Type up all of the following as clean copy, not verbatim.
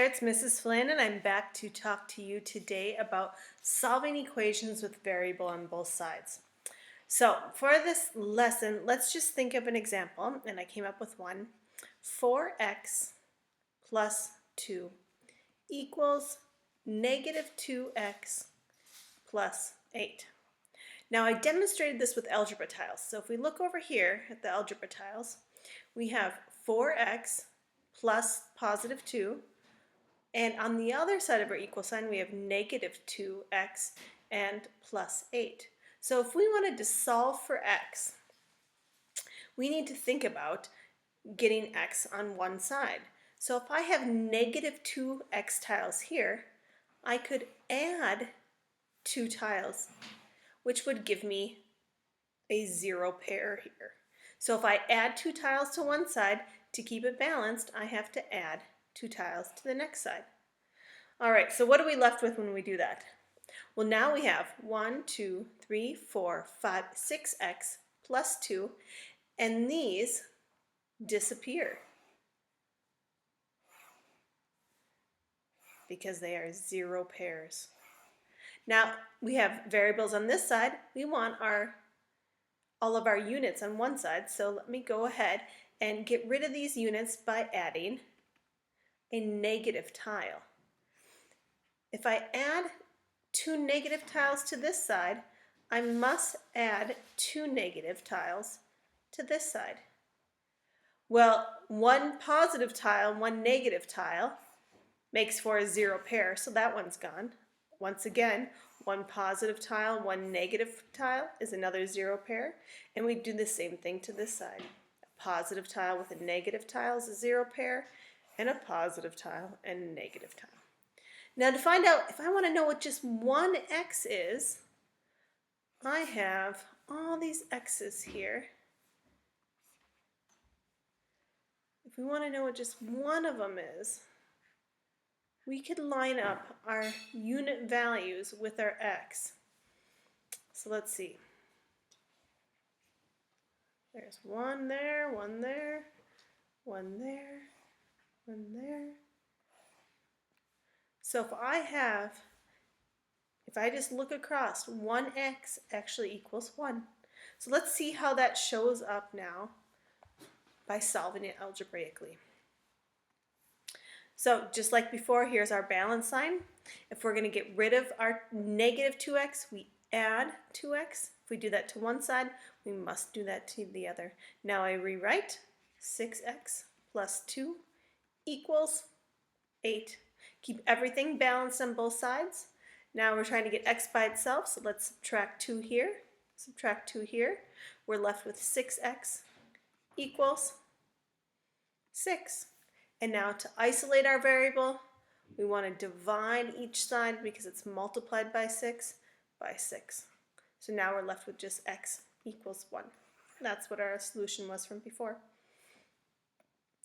there, it's Mrs. Flynn, and I'm back to talk to you today about solving equations with variable on both sides. So for this lesson, let's just think of an example, and I came up with one. 4x plus 2 equals negative 2x plus 8. Now I demonstrated this with algebra tiles. So if we look over here at the algebra tiles, we have 4x plus positive 2. And on the other side of our equal sign, we have negative 2x and plus 8. So if we wanted to solve for x, we need to think about getting x on one side. So if I have negative 2x tiles here, I could add 2 tiles, which would give me a 0 pair here. So if I add 2 tiles to one side, to keep it balanced, I have to add 2 tiles to the next side. All right, so what are we left with when we do that? Well, now we have 1, 2, 3, 4, 5, 6x plus 2, and these disappear because they are 0 pairs. Now we have variables on this side. We want all of our units on one side, so let me go ahead and get rid of these units by adding a negative tile. If I add 2 negative tiles to this side, I must add 2 negative tiles to this side. Well, 1 positive tile, 1 negative tile makes for a 0 pair, so that one's gone. Once again, 1 positive tile, 1 negative tile is another 0 pair, and we do the same thing to this side. A positive tile with a negative tile is a 0 pair, and a positive tile and a negative tile. Now to find out if I want to know what just one x is, I have all these x's here. If we want to know what just one of them is, we could line up our unit values with our x. So let's see. There's one there, one there, one there, one there. So if I just look across, 1x actually equals 1. So let's see how that shows up now by solving it algebraically. So just like before, here's our balance sign. If we're going to get rid of our negative 2x, we add 2x. If we do that to one side, we must do that to the other. Now I rewrite 6x plus 2 equals 8. Keep everything balanced on both sides. Now we're trying to get x by itself, so let's subtract 2 here, subtract 2 here. We're left with 6x equals 6. And now to isolate our variable, we want to divide each side because it's multiplied by 6 by 6. So now we're left with just x equals 1. That's what our solution was from before.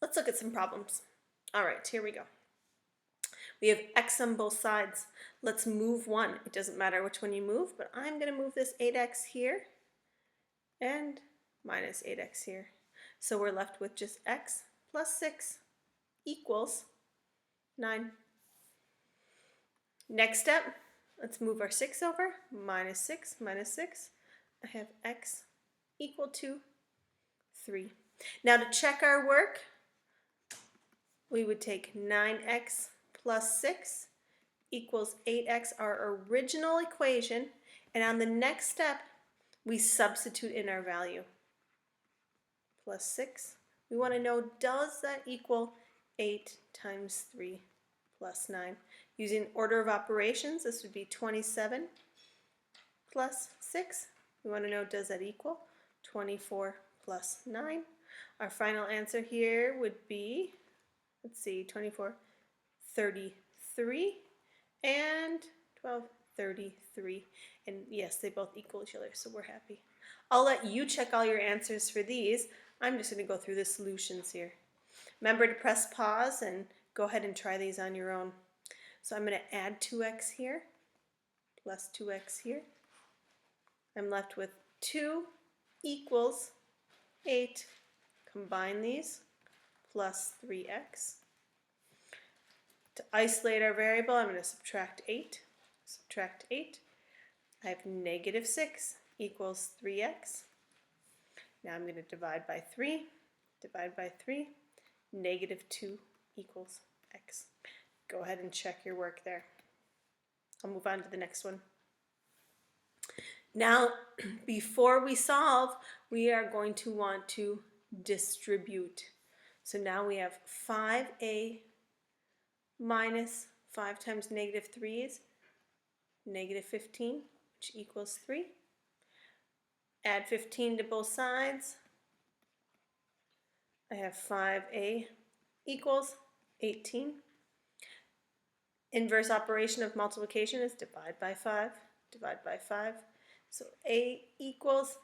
Let's look at some problems. All right, here we go. We have x on both sides. Let's move one. It doesn't matter which one you move, but I'm going to move this 8x here and minus 8x here. So we're left with just x plus 6 equals 9. Next step, let's move our 6 over. Minus 6, minus 6. I have x equal to 3. Now to check our work, we would take 9x plus 6 equals 8x, our original equation, and on the next step, we substitute in our value. Plus 6. We want to know, does that equal 8 times 3 plus 9? Using order of operations, this would be 27 plus 6. We want to know, does that equal 24 plus 9? Our final answer here would be, let's see, 24, 33, and 12, 33. And yes, they both equal each other, so we're happy. I'll let you check all your answers for these. I'm just going to go through the solutions here. Remember to press pause and go ahead and try these on your own. So I'm going to add 2x here, plus 2x here. I'm left with 2 equals 8. Combine these, plus 3x. To isolate our variable, I'm going to subtract 8. Subtract 8. I have negative 6 equals 3x. Now I'm going to divide by 3. Divide by 3. Negative 2 equals x. Go ahead and check your work there. I'll move on to the next one. Now, before we solve, we are going to want to distribute. So now we have 5a minus 5 times negative 3 is negative 15, which equals 3. Add 15 to both sides. I have 5a equals 18. Inverse operation of multiplication is divide by 5. Divide by 5. So a equals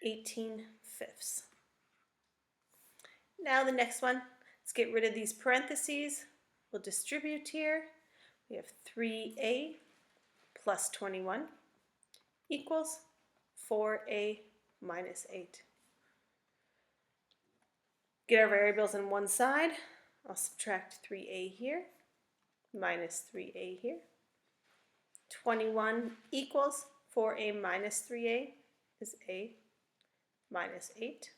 18/5. Now the next one, let's get rid of these parentheses. We'll distribute here. We have 3a plus 21 equals 4a minus 8. Get our variables on one side. I'll subtract 3a here minus 3a here. 21 equals 4a minus 3a is a minus 8.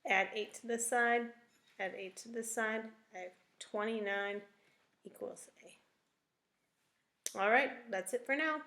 Add 8 to this side, add 8 to this side. I have 29 equals a. All right, that's it for now.